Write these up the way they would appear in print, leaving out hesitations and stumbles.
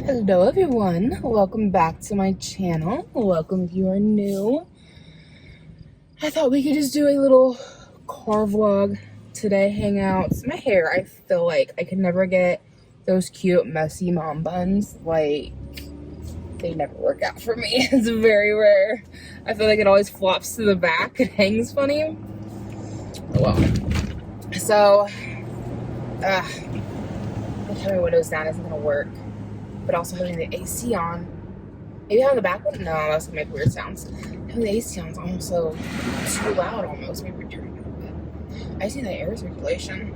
Hello everyone, welcome back to my channel. Welcome if you are new. I thought we could just do a little car vlog today, hangouts. My hair, I feel like I could never get those cute messy mom buns. Like, they never work out for me. It's very rare. I feel like it always flops to the back. It hangs funny. Well, so having my windows down isn't gonna work. But also having the AC on. Maybe having the back one? No, that's gonna make weird sounds. Having the AC on is also too loud almost. Maybe we're turning it a bit. I see the air circulation.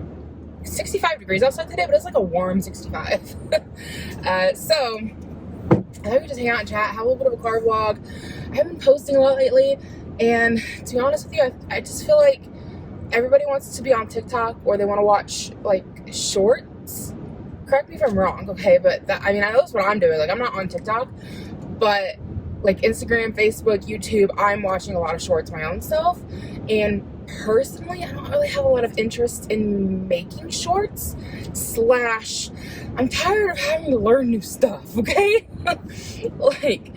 It's 65 degrees outside today, but it's like a warm 65. So, I thought we could just hang out and chat, have a little bit of a car vlog. I haven't been posting a lot lately, and to be honest with you, I just feel like everybody wants to be on TikTok or they want to watch like shorts. Correct me if I'm wrong, okay, but I know that's what I'm doing. Like, I'm not on TikTok, but like Instagram, Facebook, YouTube, I'm watching a lot of shorts my own self. And personally, I don't really have a lot of interest in making shorts. I'm tired of having to learn new stuff, okay? Like,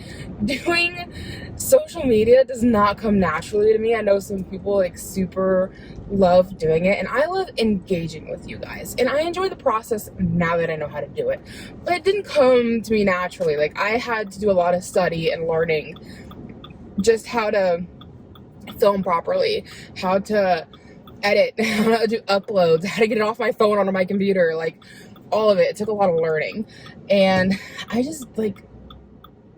doing social media does not come naturally to me. I know some people like super love doing it, and I love engaging with you guys, and I enjoy the process now that I know how to do it, but it didn't come to me naturally. Like, I had to do a lot of study and learning just how to film properly, how to edit, how to do uploads, how to get it off my phone onto my computer, like all of it. It took a lot of learning, and I just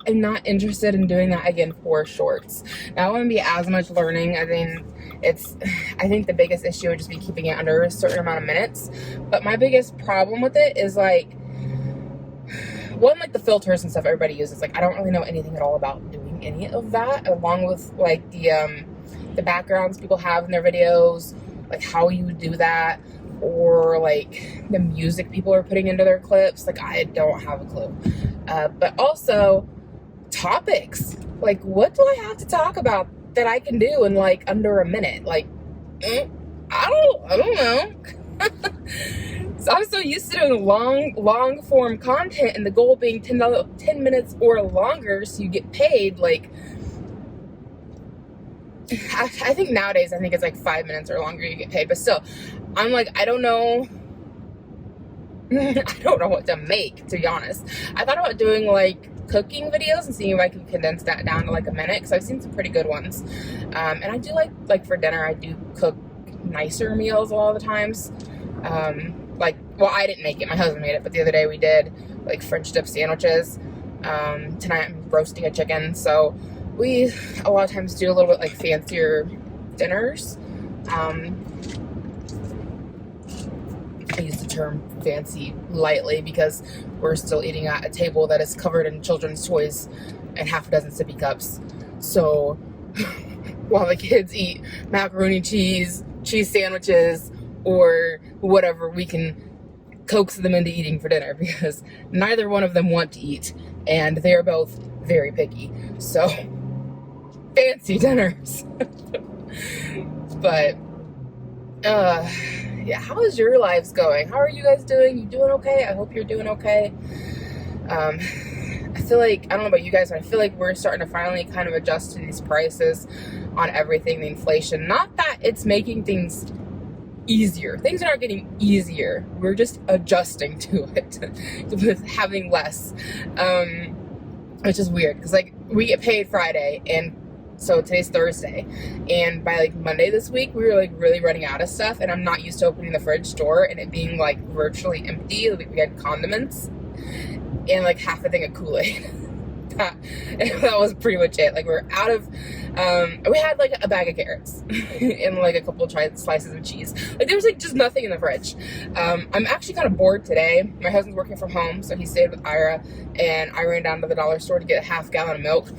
I'm not interested in doing that again for shorts. Now, I wouldn't be as much learning. I think the biggest issue would just be keeping it under a certain amount of minutes. But my biggest problem with it is like the filters and stuff everybody uses. Like, I don't really know anything at all about doing any of that, along with like the backgrounds people have in their videos, like how you would do that, or like the music people are putting into their clips. Like, I don't have a clue. But also topics, like, what do I have to talk about that I can do in like under a minute? Like, I don't know. So I'm so used to doing long form content, and the goal being 10 minutes or longer so you get paid. Like, I think nowadays it's like 5 minutes or longer you get paid, but still, I'm like, I don't know what to make, to be honest. I thought about doing like cooking videos and seeing if I can condense that down to like a minute, because I've seen some pretty good ones. And I do like for dinner, I do cook nicer meals a lot of the times. I didn't make it, my husband made it, but the other day we did like French dip sandwiches. Tonight I'm roasting a chicken, so we a lot of times do a little bit like fancier dinners. I use the term fancy lightly because we're still eating at a table that is covered in children's toys and half a dozen sippy cups. So while the kids eat macaroni cheese sandwiches, or whatever we can coax them into eating for dinner, because neither one of them want to eat, and they are both very picky. So fancy dinners. But yeah, how is your lives going? How are you guys doing? You doing okay? I hope you're doing okay. I feel like, I don't know about you guys, but I feel like we're starting to finally kind of adjust to these prices on everything, the inflation. Not that it's making things easier. Things are not getting easier. We're just adjusting to it with having less, which is weird, because like we get paid Friday, and so today's Thursday, and by like Monday this week we were like really running out of stuff, and I'm not used to opening the fridge door and it being like virtually empty. Like, we had condiments and like half a thing of Kool-Aid. that was pretty much it. Like, we're out of we had like a bag of carrots and like a couple of slices of cheese. Like, there was like just nothing in the fridge. I'm actually kind of bored today. My husband's working from home, so he stayed with Ira, and I ran down to the dollar store to get a half gallon of milk,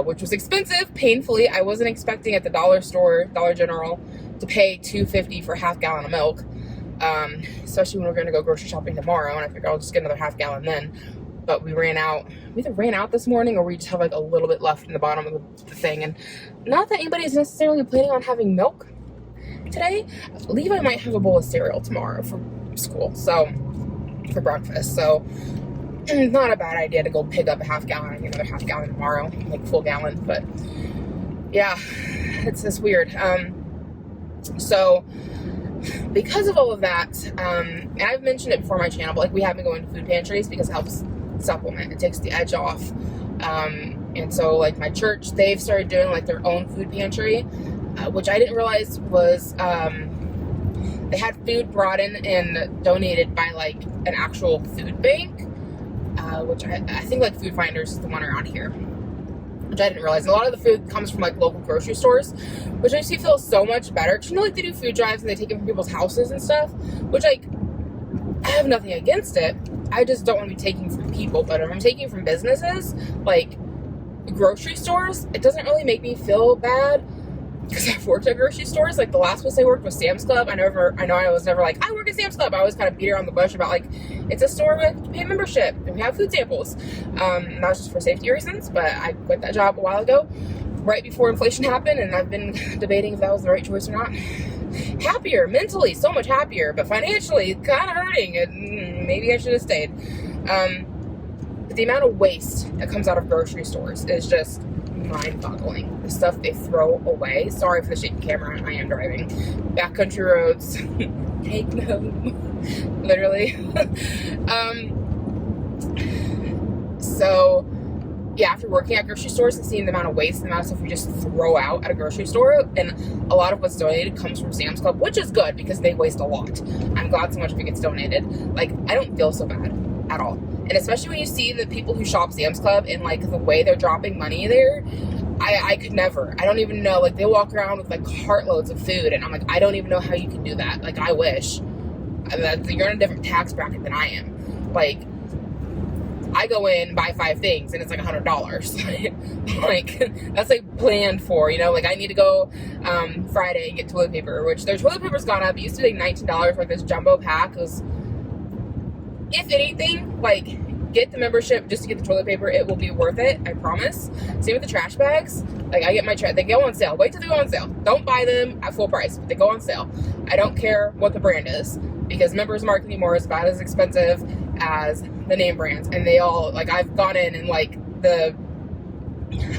which was expensive, painfully. I wasn't expecting at the dollar store, Dollar General, to pay $2.50 for a half gallon of milk, especially when we're going to go grocery shopping tomorrow, and I figured I'll just get another half gallon then. But we ran out. We either ran out this morning, or we just have like a little bit left in the bottom of the thing. And not that anybody is necessarily planning on having milk today. Levi might have a bowl of cereal tomorrow for school, so for breakfast. So It's not a bad idea to go pick up a half gallon and get another half gallon tomorrow, like full gallon. But yeah, it's weird. So because of all of that, and I've mentioned it before on my channel, but like we have been going to food pantries because it helps supplement. It takes the edge off. And so like my church, they've started doing like their own food pantry, which I didn't realize was, they had food brought in and donated by like an actual food bank, which I think like Food Finders is the one around here, which I didn't realize. A lot of the food comes from like local grocery stores, which makes me feel so much better. Cause you know, like they do food drives and they take it from people's houses and stuff, which like, I have nothing against it. I just don't want to be taking from people. But if I'm taking from businesses, like grocery stores, it doesn't really make me feel bad because I've worked at grocery stores. Like the last place I worked was Sam's Club. I know I was never like, I work at Sam's Club. I always kind of beat around the bush about like, it's a store with pay membership and we have food samples. And that was just for safety reasons, but I quit that job a while ago, right before inflation happened, and I've been debating if that was the right choice or not. Happier, mentally, so much happier, but financially kind of hurting, and maybe I should have stayed. But the amount of waste that comes out of grocery stores is just mind-boggling. The stuff they throw away. Sorry for the shaky camera, I am driving. Backcountry roads. Take them. Literally. So yeah, after working at grocery stores and seeing the amount of waste and the amount of stuff we just throw out at a grocery store, and a lot of what's donated comes from Sam's Club, which is good because they waste a lot. I'm glad so much of it gets donated. Like, I don't feel so bad at all. And especially when you see the people who shop Sam's Club and like the way they're dropping money there, I could never. I don't even know. Like, they walk around with like cartloads of food, and I'm like, I don't even know how you can do that. Like, I wish. You're in a different tax bracket than I am. Like, I go in, buy 5 things, and it's like $100. Like, that's like planned for, you know? Like, I need to go Friday and get toilet paper, which their toilet paper's gone up. It used to be like $19 for like this jumbo pack. It was, if anything, like, get the membership just to get the toilet paper. It will be worth it, I promise. Same with the trash bags. Like, I get my trash, they go on sale. Wait till they go on sale. Don't buy them at full price, but they go on sale. I don't care what the brand is, because Members Mark anymore is about as expensive as the name brands. And they all, like, I've gone in and like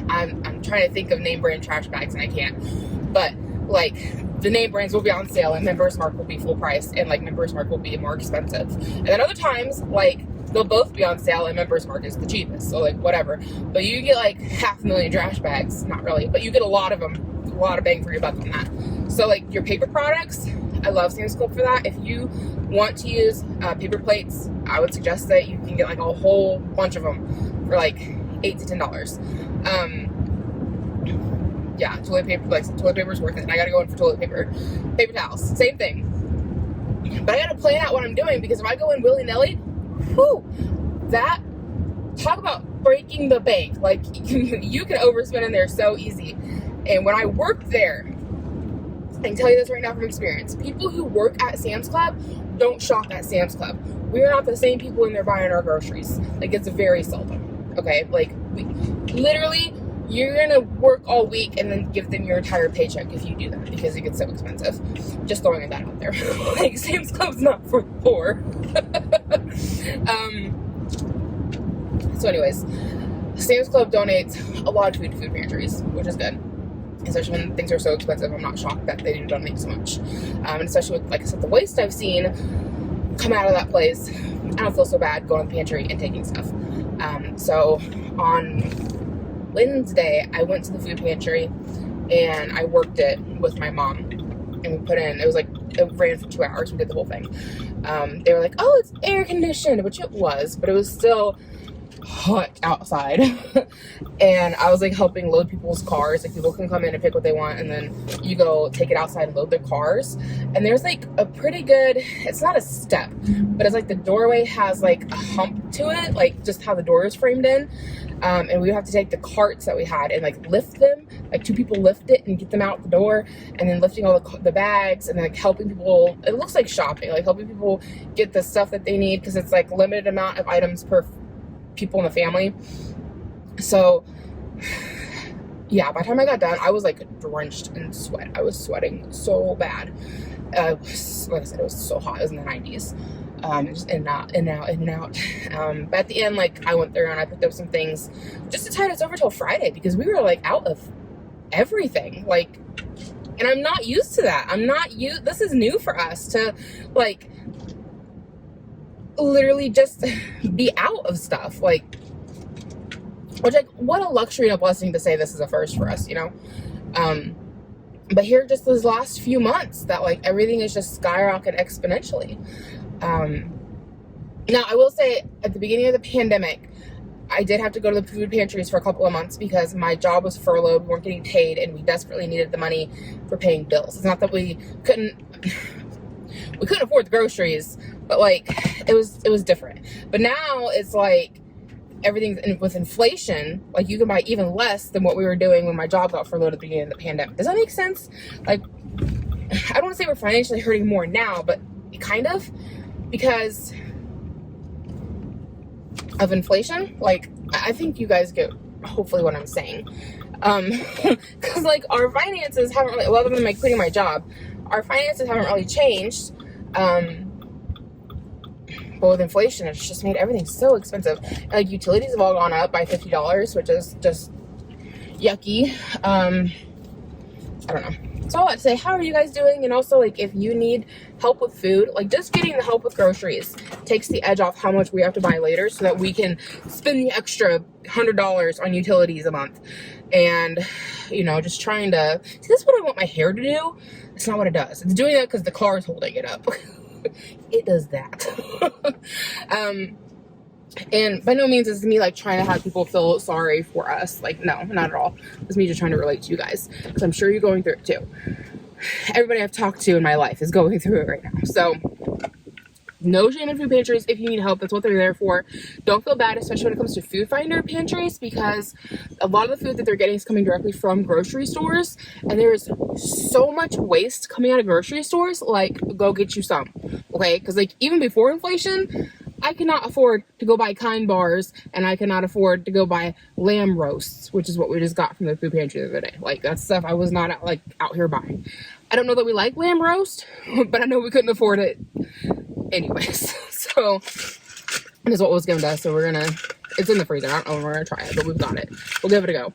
I'm trying to think of name brand trash bags and I can't, but like the name brands will be on sale and Members Mark will be full price, and like Members Mark will be more expensive. And then other times, like, they'll both be on sale and Members Mark is the cheapest, so like whatever. But you get like 500,000 trash bags, not really, but you get a lot of them, a lot of bang for your buck on that. So like your paper products, I love Sam's Club for that. If you want to use paper plates, I would suggest that you can get like a whole bunch of them for like $8 to $10. Yeah, toilet paper, like toilet paper is worth it. And I gotta go in for toilet paper. Paper towels, same thing. But I gotta plan out what I'm doing, because if I go in willy-nilly, whew, that, talk about breaking the bank. Like, you can overspend in there so easy. And when I worked there, I can tell you this right now from experience, people who work at Sam's Club don't shop at Sam's Club. We are not the same people in there buying our groceries. Like, it's very seldom. Okay? Like, literally, you're gonna work all week and then give them your entire paycheck if you do that, because it gets so expensive. Just throwing that out there. Like, Sam's Club's not for the poor. So anyways, Sam's Club donates a lot of food to food pantries, which is good. Especially when things are so expensive, I'm not shocked that they do donate so much. And especially with, like I said, the waste I've seen come out of that place, I don't feel so bad going to the pantry and taking stuff. So on Wednesday, I went to the food pantry and I worked it with my mom. And we put in, it was like, it ran for 2 hours. We did the whole thing. They were like, oh, it's air conditioned, which it was, but it was still hot outside. And I was like helping load people's cars. Like, people can come in and pick what they want, and then you go take it outside and load their cars. And there's like a pretty good, it's not a step, but it's like the doorway has like a hump to it, like just how the door is framed in. And we would have to take the carts that we had and like lift them, like 2 people lift it and get them out the door, and then lifting all the bags, and then like helping people. It looks like shopping, like helping people get the stuff that they need, because it's like limited amount of items per people in the family. So yeah, by the time I got done, I was like drenched in sweat. I was sweating so bad. Like I said, it was so hot. It was in the 90s. Just in and out, in and out, in and out. But at the end, like, I went through and I picked up some things just to tide us over till Friday, because we were like out of everything. Like, and I'm not used to that. This is new for us to, like, literally just be out of stuff. Like, which, like, what a luxury and a blessing to say this is a first for us, you know? But here, just those last few months, that, like, everything is just skyrocketed exponentially. Now, I will say, at the beginning of the pandemic, I did have to go to the food pantries for a couple of months because my job was furloughed, we weren't getting paid, and we desperately needed the money for paying bills. It's not that we couldn't afford the groceries, but, like, it was different. But now it's like everything with inflation, like, you can buy even less than what we were doing when my job got furloughed at the beginning of the pandemic. Does that make sense? Like, I don't want to say we're financially hurting more now, but kind of, because of inflation. Like, I think you guys get hopefully what I'm saying. Because, like, our finances haven't really, well, other than like quitting my job, our finances haven't really changed. But with inflation, it's just made everything so expensive. And, like, utilities have all gone up by $50, which is just yucky. I don't know. So all that to say, how are you guys doing? And also, like, if you need help with food, like, just getting the help with groceries takes the edge off how much we have to buy later, so that we can spend the extra $100 on utilities a month. And, you know, just trying to, see, this is what I want my hair to do. It's not what it does. It's doing that because the car is holding it up. It does that. And by no means is me, like, trying to have people feel sorry for us. Like, no, not at all. It's me just trying to relate to you guys, because I'm sure you're going through it too. Everybody I've talked to in my life is going through it right now. So, no shame in food pantries. If you need help, that's what they're there for. Don't feel bad, especially when it comes to food finder pantries, because a lot of the food that they're getting is coming directly from grocery stores, and there is so much waste coming out of grocery stores. Like, go get you some, okay? Because, like, even before inflation, I cannot afford to go buy Kind bars, and I cannot afford to go buy lamb roasts, which is what we just got from the food pantry the other day. Like, that's stuff I was not out here buying. I don't know that we like lamb roast, but I know we couldn't afford it anyways. So this is what was given to us. So we're gonna, it's in the freezer. I don't know when we're gonna try it, but we've got it. We'll give it a go.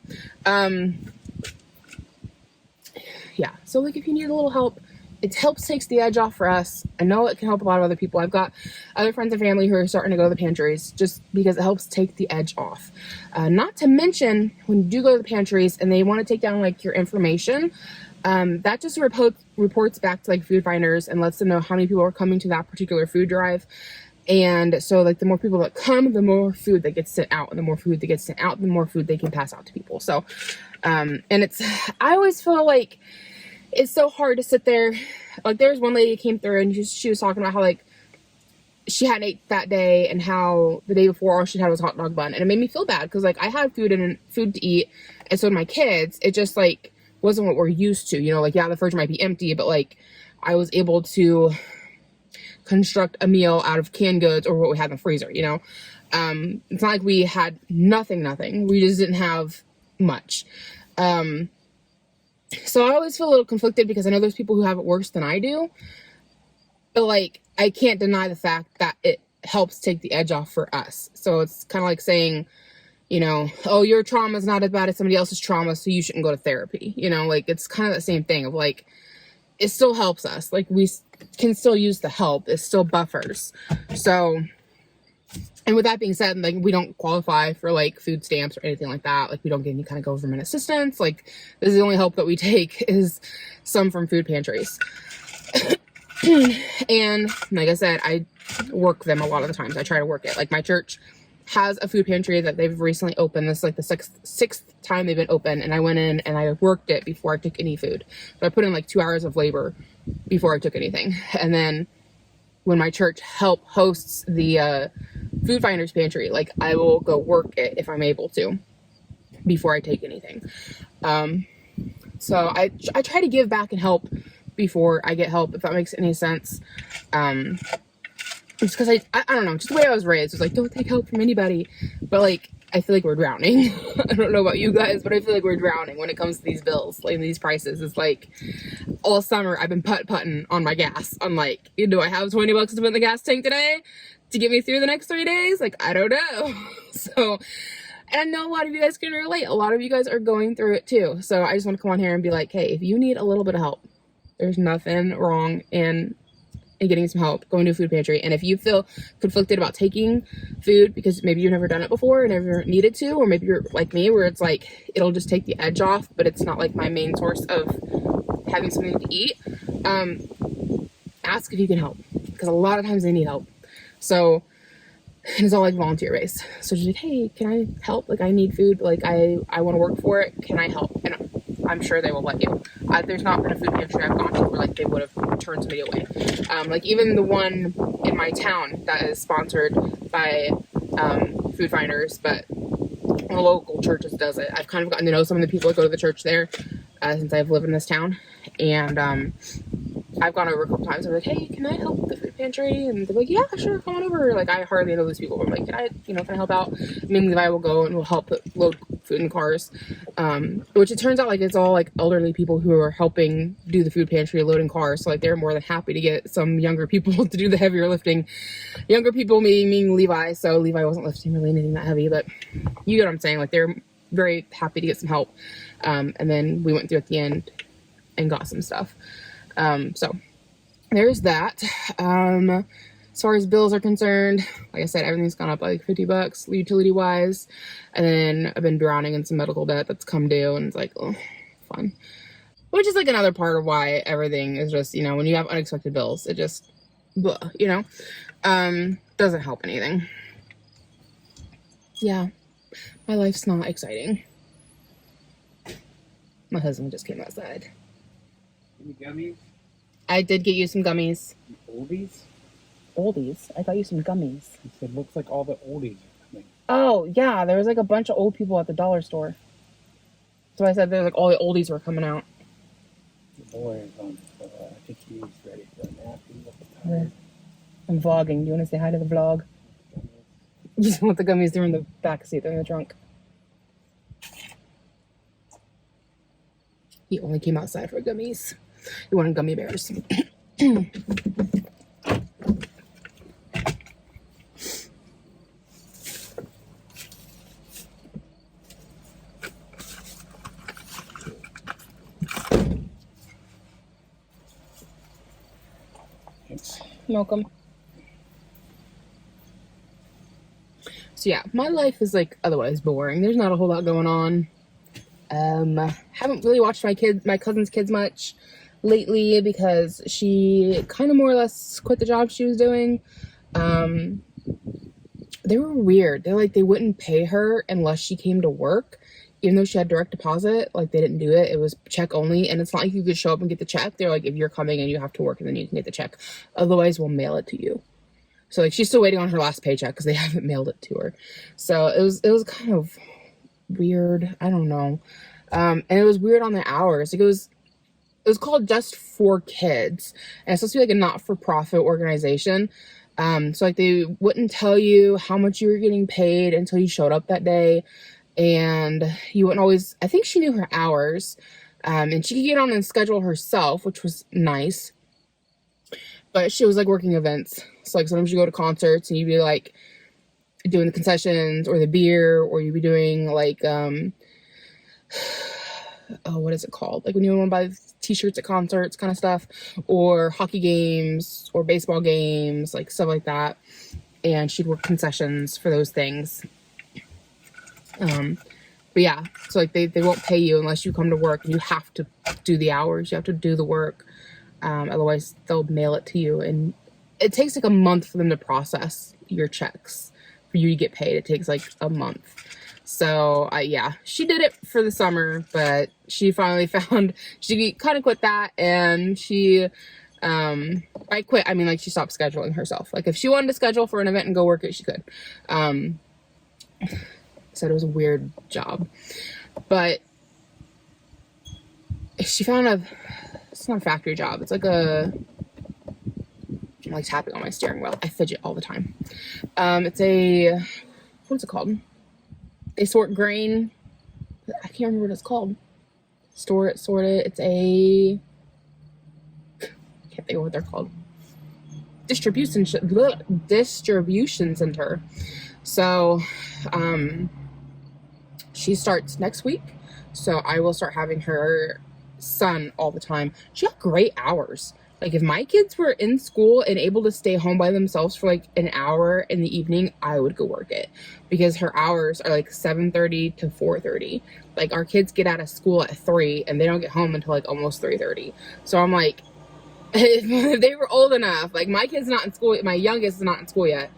Yeah. So, like, if you need a little help, it helps takes the edge off for us. I know it can help a lot of other people. I've got other friends and family who are starting to go to the pantries just because it helps take the edge off. Not to mention, when you do go to the pantries and they want to take down, like, your information, that just reports back to, like, food finders and lets them know how many people are coming to that particular food drive. And so, like, the more people that come, the more food that gets sent out, and the more food that gets sent out, the more food they can pass out to people. So, and I always feel like it's so hard to sit there. Like, there was one lady who came through and she was talking about how, like, she hadn't ate that day, and how the day before all she had was a hot dog bun. And it made me feel bad, because, like, I had food to eat, and so did my kids. It just, like, wasn't what we're used to, you know? Like, yeah, the fridge might be empty, but, like, I was able to construct a meal out of canned goods or what we had in the freezer, you know? It's not like we had nothing. We just didn't have much. So I always feel a little conflicted, because I know there's people who have it worse than I do. But, like, I can't deny the fact that it helps take the edge off for us. So it's kind of like saying, you know, oh, your trauma is not as bad as somebody else's trauma, so you shouldn't go to therapy. You know, like, it's kind of the same thing of, like, it still helps us. Like, we can still use the help. It still buffers. So, and with that being said, like, we don't qualify for, like, food stamps or anything like that. Like, we don't get any kind of government assistance. Like, this is the only help that we take is some from food pantries. And like I said, I work them a lot of the times. I try to work it. Like, my church has a food pantry that they've recently opened. This is, like, the sixth time they've been open, and I went in and I worked it before I took any food. So I put in, like, 2 hours of labor before I took anything. And then when my church hosts the food finders pantry, like, I will go work it if I'm able to before I take anything. So I try to give back and help before I get help, if that makes any sense. Just because I don't know, just the way I was raised was like, don't take help from anybody. But, like, I feel like we're drowning. I don't know about you guys, but I feel like we're drowning when it comes to these bills, like these prices. It's like all summer I've been putting on my gas. I'm like, do I have 20 bucks to put in the gas tank today to get me through the next 3 days? Like, I don't know. So, and I know a lot of you guys can relate. A lot of you guys are going through it too. So I just want to come on here and be like, hey, if you need a little bit of help, there's nothing wrong in getting some help, going to a food pantry. And if you feel conflicted about taking food because maybe you've never done it before and never needed to, or maybe you're like me where it's like it'll just take the edge off, but it's not like my main source of having something to eat, ask if you can help, because a lot of times they need help. So, and it's all like volunteer based. So just like, hey, can I help? Like, I need food, like I want to work for it, can I help? And I'm sure they will let you. There's not been a food pantry I've gone to where like they would have turned somebody away. Like even the one in my town that is sponsored by Food Finders, but one of the local churches does it. I've kind of gotten to know some of the people that go to the church there since I've lived in this town, and I've gone over a couple times. I'm like, hey, can I help with the food pantry? And they're like, yeah, sure, come on over. Like, I hardly know these people, but I'm like, can I help out? Mainly, I will go and will help load food in cars. Which it turns out like it's all like elderly people who are helping do the food pantry, loading cars. So like they're more than happy to get some younger people to do the heavier lifting. Younger people meaning Levi. So Levi wasn't lifting really anything that heavy, but you get what I'm saying. Like they're very happy to get some help. And then we went through at the end and got some stuff. So there's that. As far as bills are concerned, like I said, everything's gone up like 50 bucks utility wise. And then I've been drowning in some medical debt that's come due, and it's like, oh, fun. Which is like another part of why everything is just, you know, when you have unexpected bills, it just, blah, you know, doesn't help anything. Yeah, my life's not exciting. My husband just came outside. Any gummies? I did get you some gummies. Oldies? Oldies? I got you some gummies. He said, looks like all the oldies are coming. Oh, yeah, there was like a bunch of old people at the dollar store. So I said there's like all the oldies were coming out. The boy is on, I think he's ready for a nap. Yeah. I'm vlogging. Do you want to say hi to the vlog? You just want the gummies, they're in the back seat, they're in the trunk. He only came outside for gummies. He wanted gummy bears. Thanks. Welcome. So yeah, my life is like otherwise boring. There's not a whole lot going on. Haven't really watched my cousin's kids much lately because she kind of more or less quit the job she was doing. They were weird. They wouldn't pay her unless she came to work, even though she had direct deposit. Like, they didn't do it. It was check only, and it's not like you could show up and get the check. They're like, if you're coming and you have to work, and then you can get the check. Otherwise, we'll mail it to you. So like, she's still waiting on her last paycheck because they haven't mailed it to her. So it was kind of weird. I don't know. And it was weird on the hours. It was called Just for Kids, and it's supposed to be like a not-for-profit organization. So like, they wouldn't tell you how much you were getting paid until you showed up that day, and you wouldn't always. I think she knew her hours, and she could get on and schedule herself, which was nice. But she was like working events, so like sometimes you go to concerts and you'd be like doing the concessions or the beer, or you'd be doing like what is it called? Like when you want to buy t-shirts at concerts kind of stuff, or hockey games or baseball games, like stuff like that. And she'd work concessions for those things. But yeah, so like they won't pay you unless you come to work, and you have to do the hours, you have to do the work. Otherwise they'll mail it to you, and it takes like a month for them to process your checks for you to get paid. It takes like a month. So yeah, she did it for the summer, but she finally found she kind of quit that, and she by quit I mean like she stopped scheduling herself. Like if she wanted to schedule for an event and go work it, she could. Said it was a weird job, but she found it's not a factory job. It's like I'm like tapping on my steering wheel. I fidget all the time. It's what's it called? They sort grain. I can't remember what it's called. Store it, sort it. It's a, can't think of what they're called. Distribution center. So, she starts next week. So I will start having her son all the time. She got great hours. Like, if my kids were in school and able to stay home by themselves for like an hour in the evening, I would go work it, because her hours are like 7:30 to 4:30. Like, our kids get out of school at 3 and they don't get home until like almost 3:30. So I'm like, if they were old enough, like, my kid's not in school, my youngest is not in school yet,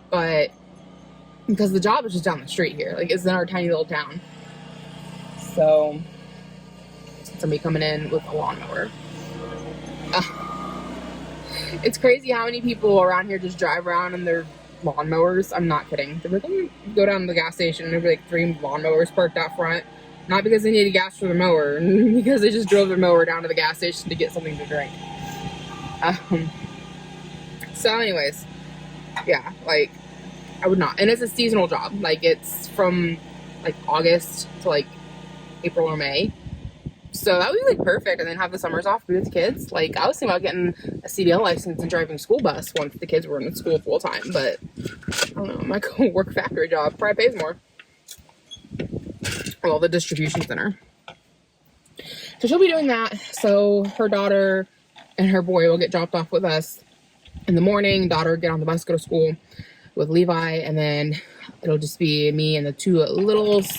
but because the job is just down the street here, like, it's in our tiny little town. So somebody coming in with a lawnmower. It's crazy how many people around here just drive around in their lawnmowers. I'm not kidding. They're going to go down to the gas station and there'll be like 3 lawnmowers parked out front. Not because they needed gas for the mower, because they just drove their mower down to the gas station to get something to drink. So anyways, yeah, like, I would not. And it's a seasonal job. Like, it's from like August to like April or May. So that would be like perfect, and then have the summers off with the kids. Like, I was thinking about getting a CDL license and driving school bus once the kids were in school full time, but I don't know, I might go work a factory job. Probably pays more. Well, the distribution center. So she'll be doing that. So her daughter and her boy will get dropped off with us in the morning. Daughter get on the bus, go to school with Levi, and then it'll just be me and the 2 littles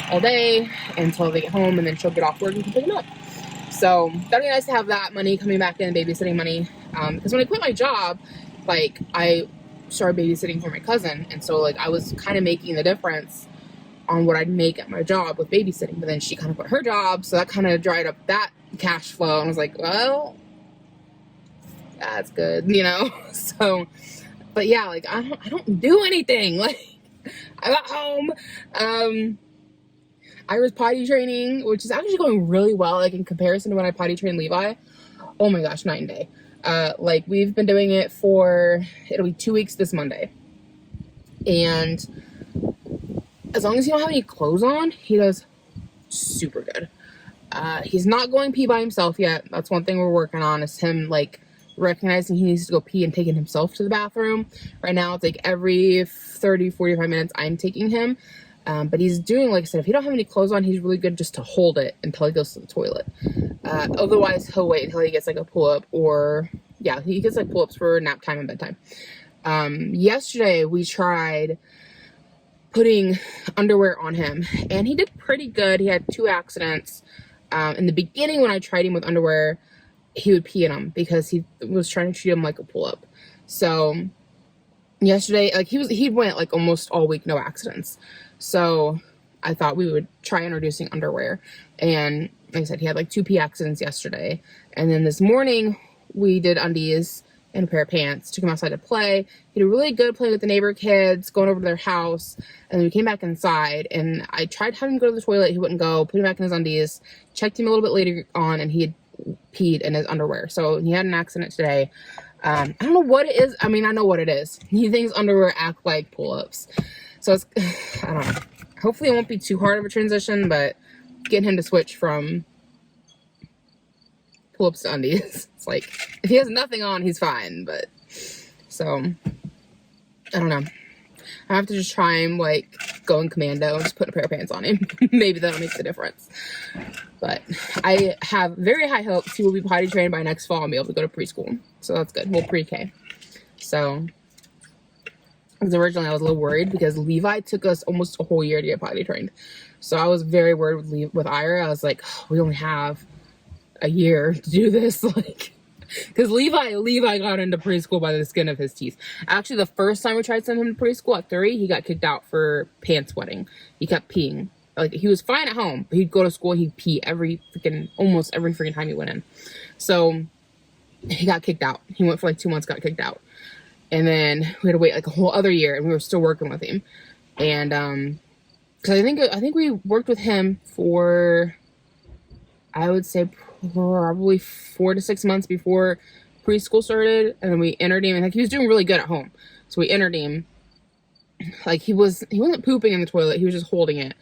all day until they get home, and then she'll get off work and can pick them up. So that'd be nice to have that money coming back in, babysitting money. Because when I quit my job, like, I started babysitting for my cousin, and so like I was kind of making the difference on what I'd make at my job with babysitting. But then she kind of quit her job, so that kind of dried up that cash flow, and I was like, well, that's good, you know. So, but yeah, like, I don't do anything. Like, I got home. I was potty training, which is actually going really well, like, in comparison to when I potty trained Levi. Oh my gosh, night and day. Like, we've been doing it for, it'll be 2 weeks this Monday. And as long as you don't have any clothes on, he does super good. He's not going pee by himself yet. That's one thing we're working on, is him, like, recognizing he needs to go pee and taking himself to the bathroom. Right now, it's like every 30, 45 minutes I'm taking him. But he's doing, like I said, if he don't have any clothes on, he's really good just to hold it until he goes to the toilet. Otherwise, he'll wait until he gets like a pull-up, or, yeah, he gets like pull-ups for nap time and bedtime. Yesterday, we tried putting underwear on him, and he did pretty good. He had 2 accidents. In the beginning, when I tried him with underwear, he would pee in them because he was trying to treat him like a pull-up. So yesterday, like, he went like almost all week, no accidents. So I thought we would try introducing underwear. And like I said, he had like 2 pee accidents yesterday. And then this morning we did undies and a pair of pants, took him outside to play. He did really good playing with the neighbor kids, going over to their house. And then we came back inside, and I tried having him go to the toilet. He wouldn't go, put him back in his undies, checked him a little bit later on, and he had peed in his underwear. So he had an accident today. I don't know what it is. I mean, I know what it is. He thinks underwear act like pull-ups. So it's, I don't know. Hopefully it won't be too hard of a transition, but getting him to switch from pull-ups to undies. It's like, if he has nothing on, he's fine. But, so, I don't know. I have to just try him, like, going commando and just put a pair of pants on him. Maybe that'll make the difference. But I have very high hopes he will be potty trained by next fall and be able to go to preschool. So that's good. Well, pre-K. So, because originally I was a little worried because Levi took us almost a whole year to get potty trained. So I was very worried with Ira. I was like, oh, we only have a year to do this. Like, because Levi got into preschool by the skin of his teeth. Actually, the first time we tried to send him to preschool at 3, he got kicked out for pants wetting. He kept peeing. Like, he was fine at home, but he'd go to school, he'd pee almost every freaking time he went in. So he got kicked out. He went for like 2 months, got kicked out. And then we had to wait like a whole other year, and we were still working with him. And because I think we worked with him for, I would say, probably 4 to 6 months before preschool started. And then we entered him, and like, he was doing really good at home. So we entered him, Like he wasn't pooping in the toilet, he was just holding it.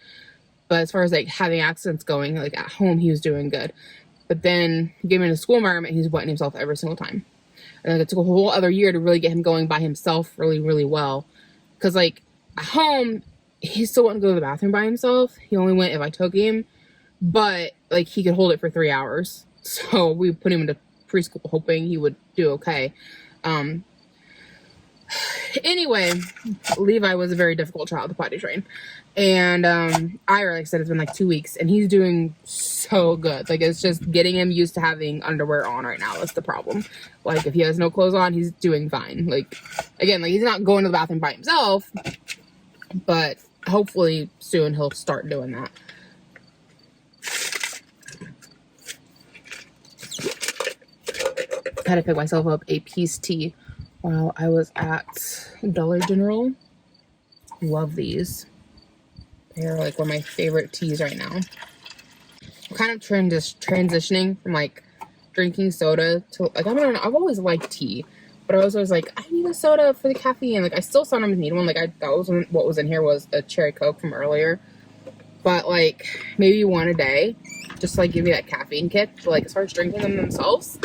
But as far as like having accidents going, like at home, he was doing good. But then given a school environment, he's wetting himself every single time. And then it took a whole other year to really get him going by himself really, really well. Because like at home, he still wouldn't go to the bathroom by himself. He only went if I took him. But like he could hold it for 3 hours. So we put him into preschool hoping he would do okay. Anyway, Levi was a very difficult child to potty train. And Ira, like I said, it's been like 2 weeks and he's doing so good. Like it's just getting him used to having underwear on right now. That's the problem. Like if he has no clothes on, he's doing fine. Like again, like he's not going to the bathroom by himself, but hopefully soon he'll start doing that. I had to pick myself up a peace tea while I was at Dollar General. Love these. They're like one of my favorite teas right now. I'm kind of transitioning from like drinking soda to like I've always liked tea, but I was always like, I need a soda for the caffeine. Like I still sometimes need one. Like that was what was in here was a cherry Coke from earlier, but like maybe one a day, just to, like give me that caffeine kick. But like as far as drinking them themselves,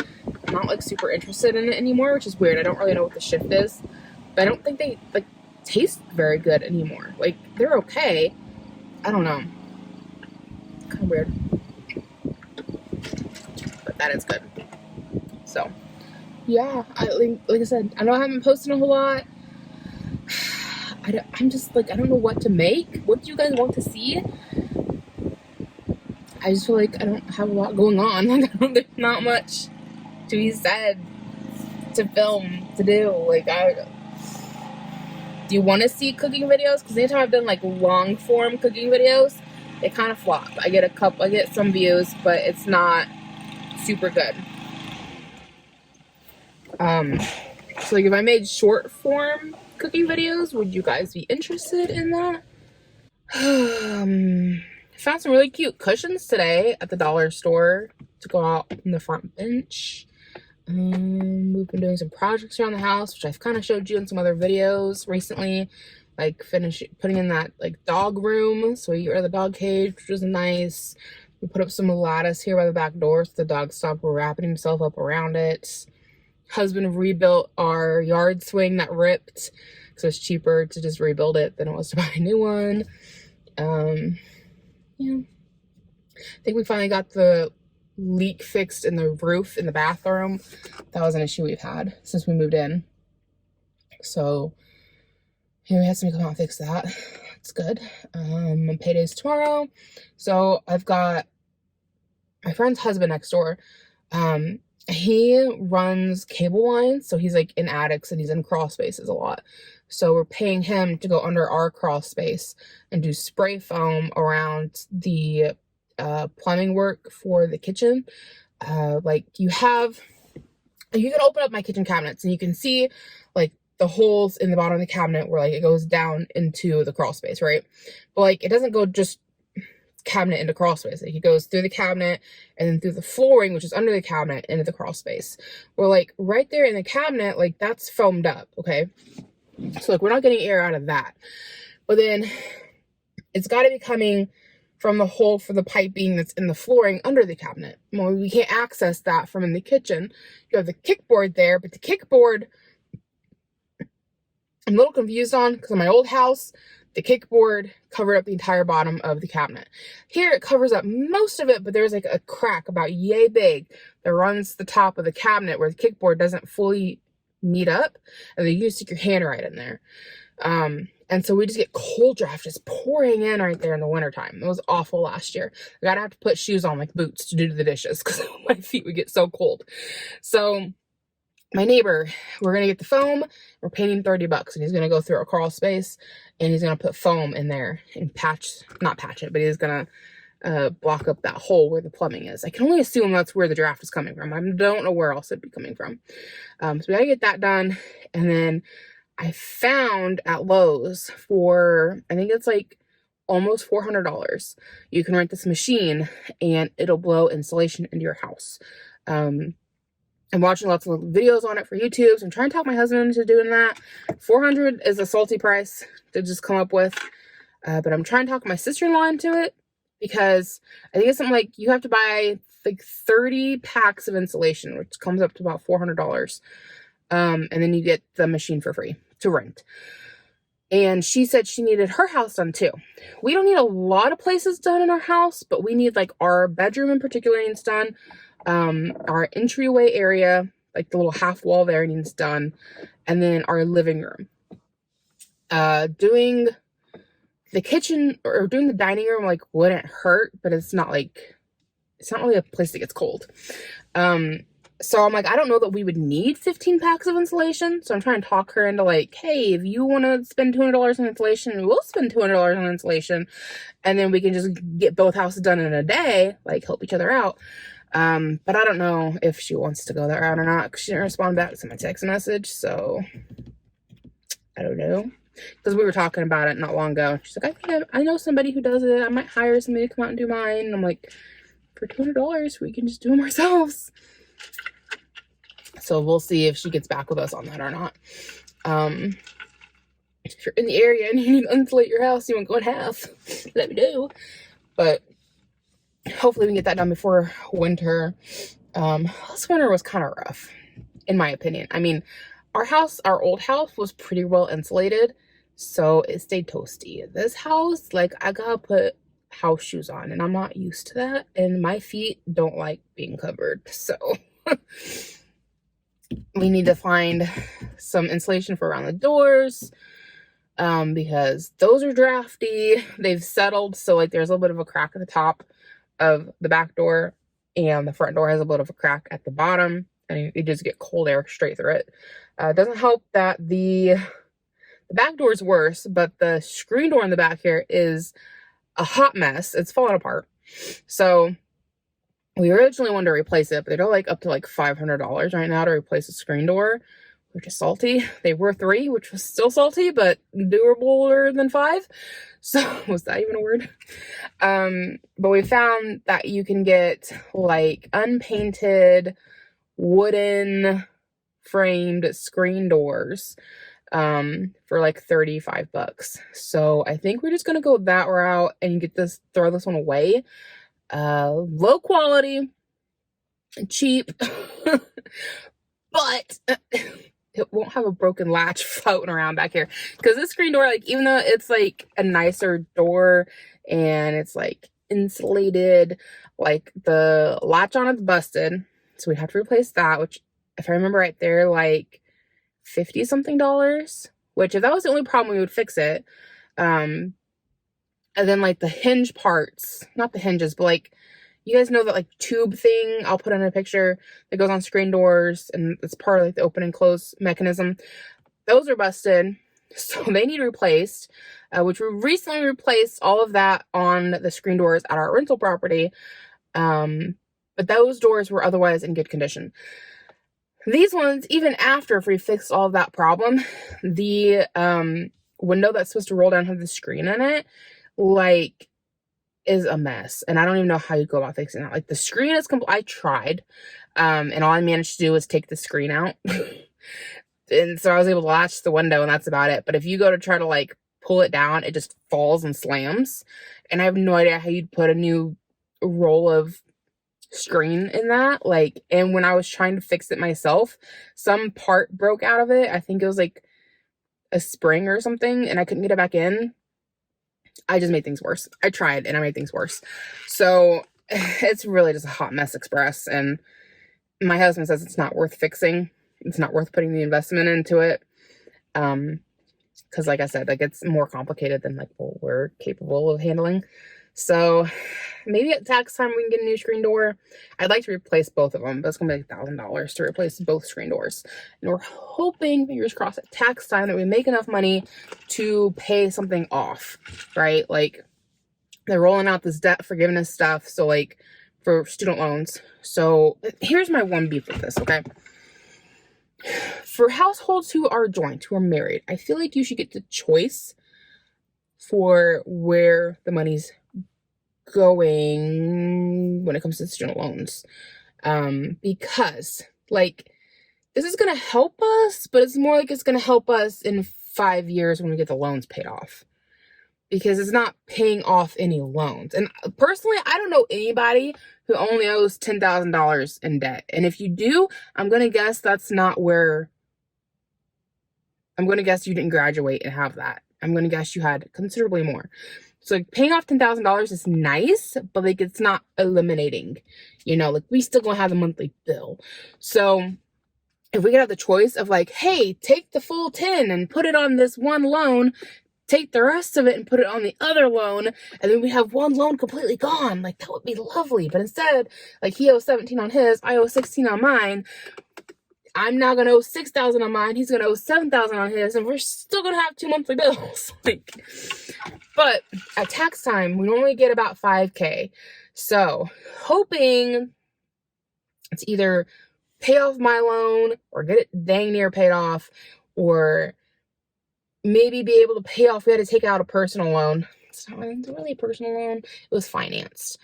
I'm not like super interested in it anymore, which is weird. I don't really know what the shift is, but I don't think they like taste very good anymore. Like they're okay. I don't know. Kind of weird. But that is good. So, yeah. Like I said, I know I haven't posted a whole lot. I'm just like, I don't know what to make. What do you guys want to see? I just feel like I don't have a lot going on. Like, there's not much to be said, to film, to do. Like, do you want to see cooking videos? Because anytime I've done like long form cooking videos, they kind of flop. I get some views, but it's not super good. So like if I made short form cooking videos, would you guys be interested in that? Found some really cute cushions today at the dollar store to go out on the front bench. We've been doing some projects around the house, which I've kind of showed you in some other videos recently, like putting in that like dog room, so we get rid of the dog cage, which was nice. We put up some lattice here by the back door so the dog stopped wrapping himself up around it. Husband rebuilt our yard swing that ripped, so it's cheaper to just rebuild it than it was to buy a new one. Yeah, I think we finally got the leak fixed in the roof in the bathroom. That was an issue we've had since we moved in. So here we had somebody come out and fix that. It's good. Payday's tomorrow. So I've got my friend's husband next door. He runs cable lines, so he's like in attics and he's in crawl spaces a lot. So we're paying him to go under our crawl space and do spray foam around the plumbing work for the kitchen. Like you can open up my kitchen cabinets and you can see like the holes in the bottom of the cabinet where like it goes down into the crawl space, right? But like it doesn't go just cabinet into crawl space. Like it goes through the cabinet and then through the flooring, which is under the cabinet, into the crawl space. We're like right there in the cabinet, like that's foamed up, okay? So like we're not getting air out of that. But then it's got to be coming from the hole for the piping that's in the flooring under the cabinet. Well, we can't access that from in the kitchen. You have the kickboard there, but the kickboard I'm a little confused on because in my old house, the kickboard covered up the entire bottom of the cabinet. Here it covers up most of it, but there's like a crack about yay big that runs the top of the cabinet where the kickboard doesn't fully meet up, and then you can stick your hand right in there. And so we just get cold draft just pouring in right there in the wintertime. It was awful last year. I gotta have to put shoes on, like boots, to do the dishes because my feet would get so cold. So my neighbor, we're gonna get the foam. We're paying $30, and he's gonna go through a crawl space, and he's gonna put foam in there and not patch it, but he's gonna block up that hole where the plumbing is. I can only assume that's where the draft is coming from. I don't know where else it'd be coming from. So we gotta get that done, and then I found at Lowe's for, I think it's like almost $400. You can rent this machine and it'll blow insulation into your house. I'm watching lots of videos on it for YouTube. So I'm trying to talk my husband into doing that. $400 is a salty price to just come up with. But I'm trying to talk my sister-in-law into it because I think it's something like you have to buy like 30 packs of insulation, which comes up to about $400. And then you get the machine for free to rent. And she said she needed her house done too. We don't need a lot of places done in our house, but we need like our bedroom in particular needs done. Our entryway area, like the little half wall there, needs done. And then our living room. Doing the kitchen or doing the dining room like wouldn't hurt, but it's not really a place that gets cold. So I'm like, I don't know that we would need 15 packs of insulation. So I'm trying to talk her into like, hey, if you want to spend $200 on insulation, we'll spend $200 on insulation. And then we can just get both houses done in a day, like help each other out. But I don't know if she wants to go that route or not, because she didn't respond back to my text message. So I don't know. Because we were talking about it not long ago. She's like, I know somebody who does it. I might hire somebody to come out and do mine. And I'm like, for $200, we can just do them ourselves. So we'll see if she gets back with us on that or not. If you're in the area and you need to insulate your house, you want to go in half, let me know. But hopefully we can get that done before winter. This winter was kind of rough, in my opinion. I mean, our old house was pretty well insulated, so it stayed toasty. This house, like, I gotta put house shoes on, and I'm not used to that, and my feet don't like being covered, so we need to find some insulation for around the doors, because those are drafty. They've settled, so like there's a little bit of a crack at the top of the back door, and the front door has a bit of a crack at the bottom, and you just get cold air straight through it. It doesn't help that the back door is worse, but the screen door in the back here is a hot mess. It's falling apart. So we originally wanted to replace it, but they're like up to like $500 right now to replace the screen door, which is salty. They were $300, which was still salty, but doabler than $500. So was that even a word? But we found that you can get like unpainted wooden framed screen doors for like $35. So I think we're just gonna go that route and throw this one away. Low quality, cheap, but it won't have a broken latch floating around back here, because this screen door, like, even though it's like a nicer door and it's like insulated, like the latch on it's busted, so we have to replace that, which, if I remember right, they're like $50 something, which if that was the only problem, we would fix it. And then like the hinge parts, not the hinges, but like, you guys know that like tube thing, I'll put in a picture, that goes on screen doors, and it's part of like the open and close mechanism. Those are busted, so they need replaced, which we recently replaced all of that on the screen doors at our rental property. But those doors were otherwise in good condition. These ones, even after if we fixed all of that problem, the window that's supposed to roll down has the screen in it, like, is a mess. And I don't even know how you go about fixing that. Like, the screen is I tried, and all I managed to do was take the screen out. And so I was able to latch the window, and that's about it. But if you go to try to like pull it down, it just falls and slams. And I have no idea how you'd put a new roll of screen in that. Like, and when I was trying to fix it myself, some part broke out of it. I think it was like a spring or something, and I couldn't get it back in. I just made things worse. I tried and I made things worse. So it's really just a hot mess express. And my husband says it's not worth fixing. It's not worth putting the investment into it. Because like I said, like, it's more complicated than like what we're capable of handling. So maybe at tax time we can get a new screen door. I'd like to replace both of them, but it's gonna be like $1,000 to replace both screen doors. And we're hoping, fingers crossed, at tax time that we make enough money to pay something off, right? Like, they're rolling out this debt forgiveness stuff, so like for student loans. So here's my one beef with this, okay? For households who are joint, who are married, I feel like you should get the choice for where the money's going when it comes to student loans. Because Like, this is going to help us, but it's more like it's going to help us in 5 years when we get the loans paid off. Because it's not paying off any loans. And personally, I don't know anybody who only owes $10,000 in debt. And if you do, I'm going to guess that's not where... I'm going to guess you didn't graduate and have that. I'm going to guess you had considerably more. So like, paying off $10,000 is nice, but like it's not eliminating, you know, like we still going to have the monthly bill. So if we could have the choice of like, hey, take the full 10 and put it on this one loan, take the rest of it and put it on the other loan, and then we have one loan completely gone. Like, that would be lovely. But instead, like, he owes 17 on his, I owe 16 on mine. I'm now gonna owe 6,000 on mine. He's gonna owe 7,000 on his, and we're still gonna have 2 monthly bills. Like, but at tax time, we normally get about $5K. So, hoping to either pay off my loan or get it dang near paid off, or maybe be able to pay off. We had to take out a personal loan. It's not really a personal loan. It was financed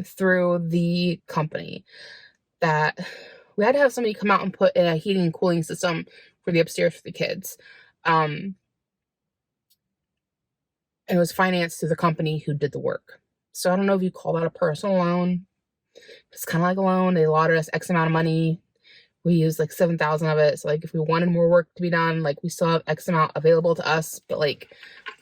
through the company that we had to have somebody come out and put in a heating and cooling system for the upstairs for the kids. And it was financed through the company who did the work. So I don't know if you call that a personal loan. It's kind of like a loan. They allotted us X amount of money. We used like 7,000 of it. So like if we wanted more work to be done, like we still have X amount available to us, but like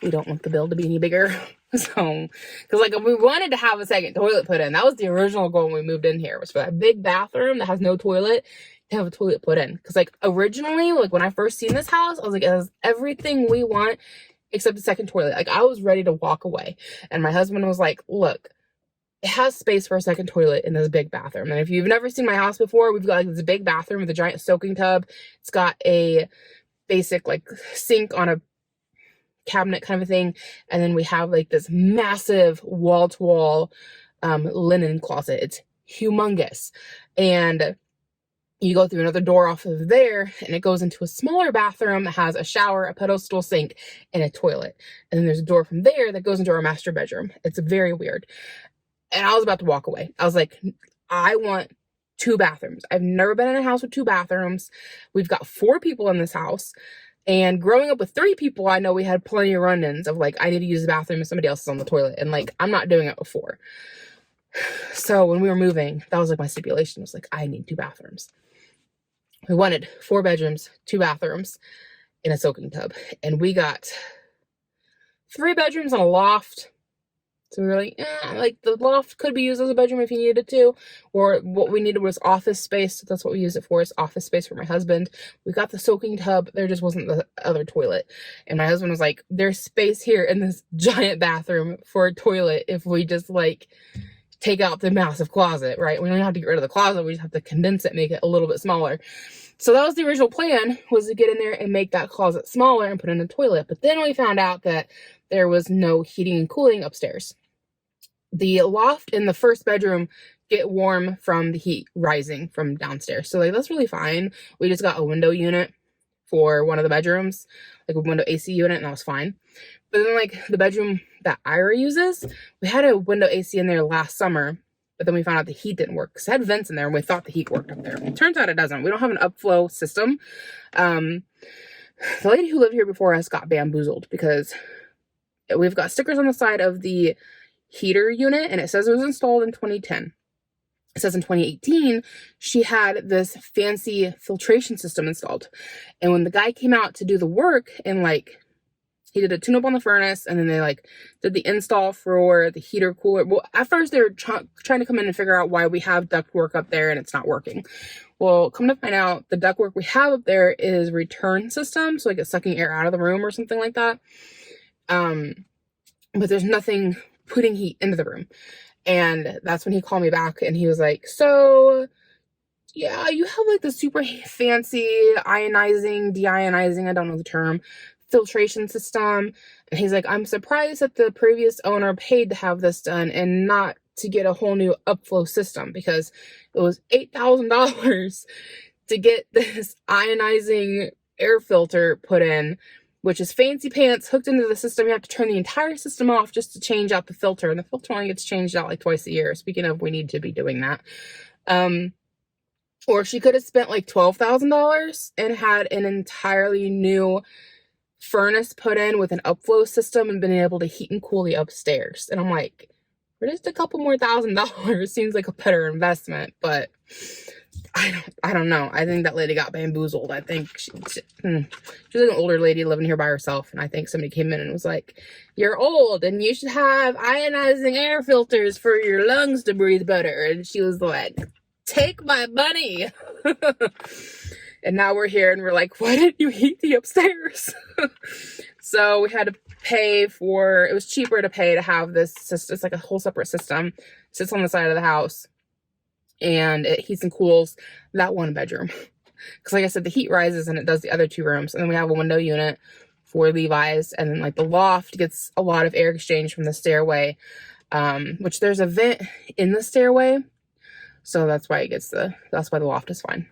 we don't want the bill to be any bigger. So, cause like we wanted to have a second toilet put in. That was the original goal when we moved in here, was for that big bathroom that has no toilet to have a toilet put in. Cause like originally, like when I first seen this house, I was like, it has everything we want except a second toilet. Like I was ready to walk away. And my husband was like, look, it has space for a second toilet in this big bathroom. And if you've never seen my house before, we've got like this big bathroom with a giant soaking tub. It's got a basic like sink on a cabinet kind of a thing. And then we have like this massive wall-to-wall linen closet. It's humongous. And you go through another door off of there, and it goes into a smaller bathroom that has a shower, a pedestal sink, and a toilet. And then there's a door from there that goes into our master bedroom. It's very weird. And I was about to walk away. I was like, I want 2 bathrooms. I've never been in a house with 2 bathrooms. We've got 4 people in this house. And growing up with 3 people, I know we had plenty of run-ins of like, I need to use the bathroom if somebody else is on the toilet. And like, I'm not doing it before. So when we were moving, that was like my stipulation. It was like, I need 2 bathrooms. We wanted 4 bedrooms, 2 bathrooms, and a soaking tub. And we got 3 bedrooms and a loft. So we were like, like the loft could be used as a bedroom if you needed to, or what we needed was office space. So that's what we used it for, is office space for my husband. We got the soaking tub. There just wasn't the other toilet. And my husband was like, there's space here in this giant bathroom for a toilet if we just like take out the massive closet, right? We don't have to get rid of the closet. We just have to condense it, make it a little bit smaller. So that was the original plan, was to get in there and make that closet smaller and put in a toilet. But then we found out that there was no heating and cooling upstairs. The loft in the first bedroom get warm from the heat rising from downstairs. So like, that's really fine. We just got a window unit for one of the bedrooms, like a window AC unit, and that was fine. But then like the bedroom that Ira uses, we had a window AC in there last summer, but then we found out the heat didn't work, because it had vents in there and we thought the heat worked up there. It turns out it doesn't. We don't have an upflow system. The lady who lived here before us got bamboozled, because we've got stickers on the side of the heater unit, and it says it was installed in 2010. It says in 2018, she had this fancy filtration system installed. And when the guy came out to do the work, and like, he did a tune-up on the furnace, and then they like did the install for the heater cooler. Well, at first they were trying to come in and figure out why we have duct work up there and it's not working. Well, come to find out, the duct work we have up there is return system, so like it's sucking air out of the room or something like that. But there's nothing putting heat into the room. And that's when he called me back, and he was like, so yeah, you have like the super fancy ionizing, deionizing, I don't know the term, filtration system. And he's like, I'm surprised that the previous owner paid to have this done and not to get a whole new upflow system, because it was $8,000 to get this ionizing air filter put in, which is fancy pants hooked into the system. You have to turn the entire system off just to change out the filter. And the filter only gets changed out like twice a year. Speaking of, we need to be doing that. Or she could have spent like $12,000 and had an entirely new furnace put in with an upflow system and been able to heat and cool the upstairs. And I'm like, for just a couple more $1,000 seems like a better investment, but I don't know. I think that lady got bamboozled. I think she's like an older lady living here by herself, and I think somebody came in and was like, "You're old and you should have ionizing air filters for your lungs to breathe better." And she was like, "Take my money." And now we're here and we're like, "Why didn't you heat the upstairs?" So we had to pay for, it was cheaper to pay to have this system. It's like a whole separate system. It sits on the side of the house and it heats and cools that one bedroom. Because like I said, the heat rises and it does the other two rooms. And then we have a window unit for Levi's. And then like the loft gets a lot of air exchange from the stairway, which there's a vent in the stairway. So that's why that's why the loft is fine.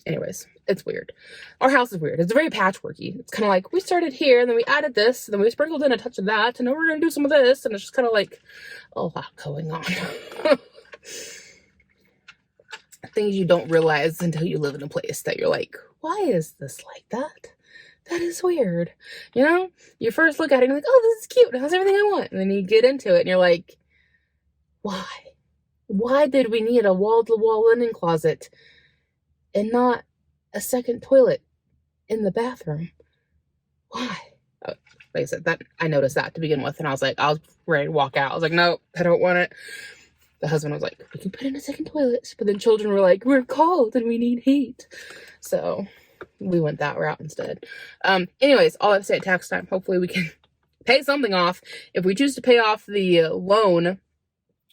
Anyways, it's weird. Our house is weird. It's very patchworky. It's kind of like we started here and then we added this and then we sprinkled in a touch of that and then we're going to do some of this. And it's just kind of like a lot going on. Things you don't realize until you live in a place that you're like, why is this like that? That is weird. You know, you first look at it and you're like, oh, this is cute. It has everything I want. And then you get into it and you're like, why? Why did we need a wall-to-wall linen closet and not a second toilet in the bathroom? Why? Like I said, that I noticed that to begin with, and I was ready to walk out. I was like, no, I don't want it. The husband was like, we can put in a second toilet. But then children were like, we're cold and we need heat. So we went that route instead. Anyways, all I have to say at tax time, hopefully we can pay something off. If we choose to pay off the loan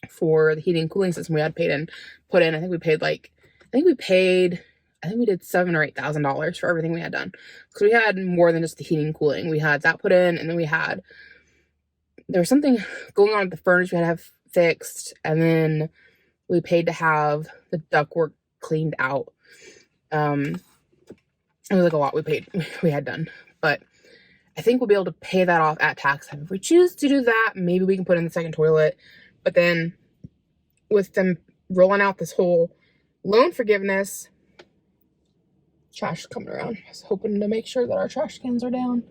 for the heating and cooling system we had put in, I think we did $7,000 or $8,000 for everything we had done. Because we had more than just the heating and cooling. We had that put in, and then there was something going on with the furnace we had to have fixed, and then we paid to have the ductwork cleaned out. It was like a lot we had done. But I think we'll be able to pay that off at tax time. If we choose to do that, maybe we can put in the second toilet. But then with them rolling out this whole loan forgiveness, trash coming around. I was hoping to make sure that our trash cans are down.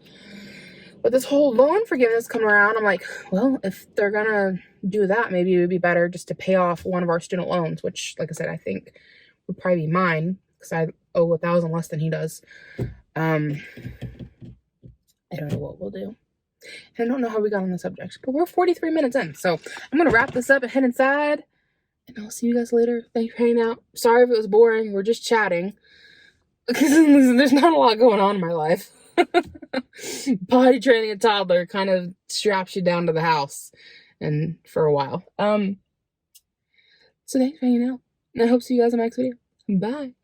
But this whole loan forgiveness coming around, I'm like, well, if they're gonna do that, maybe it would be better just to pay off one of our student loans, which, like I said, I think would probably be mine because I owe $1,000 less than he does. I don't know what we'll do. And I don't know how we got on the subject, but we're 43 minutes in. So I'm going to wrap this up and head inside. And I'll see you guys later. Thanks for hanging out. Sorry if it was boring. We're just chatting. Because there's not a lot going on in my life. Potty training a toddler kind of straps you down to the house and for a while. So thanks for hanging out. And I hope to see you guys in the next video. Bye.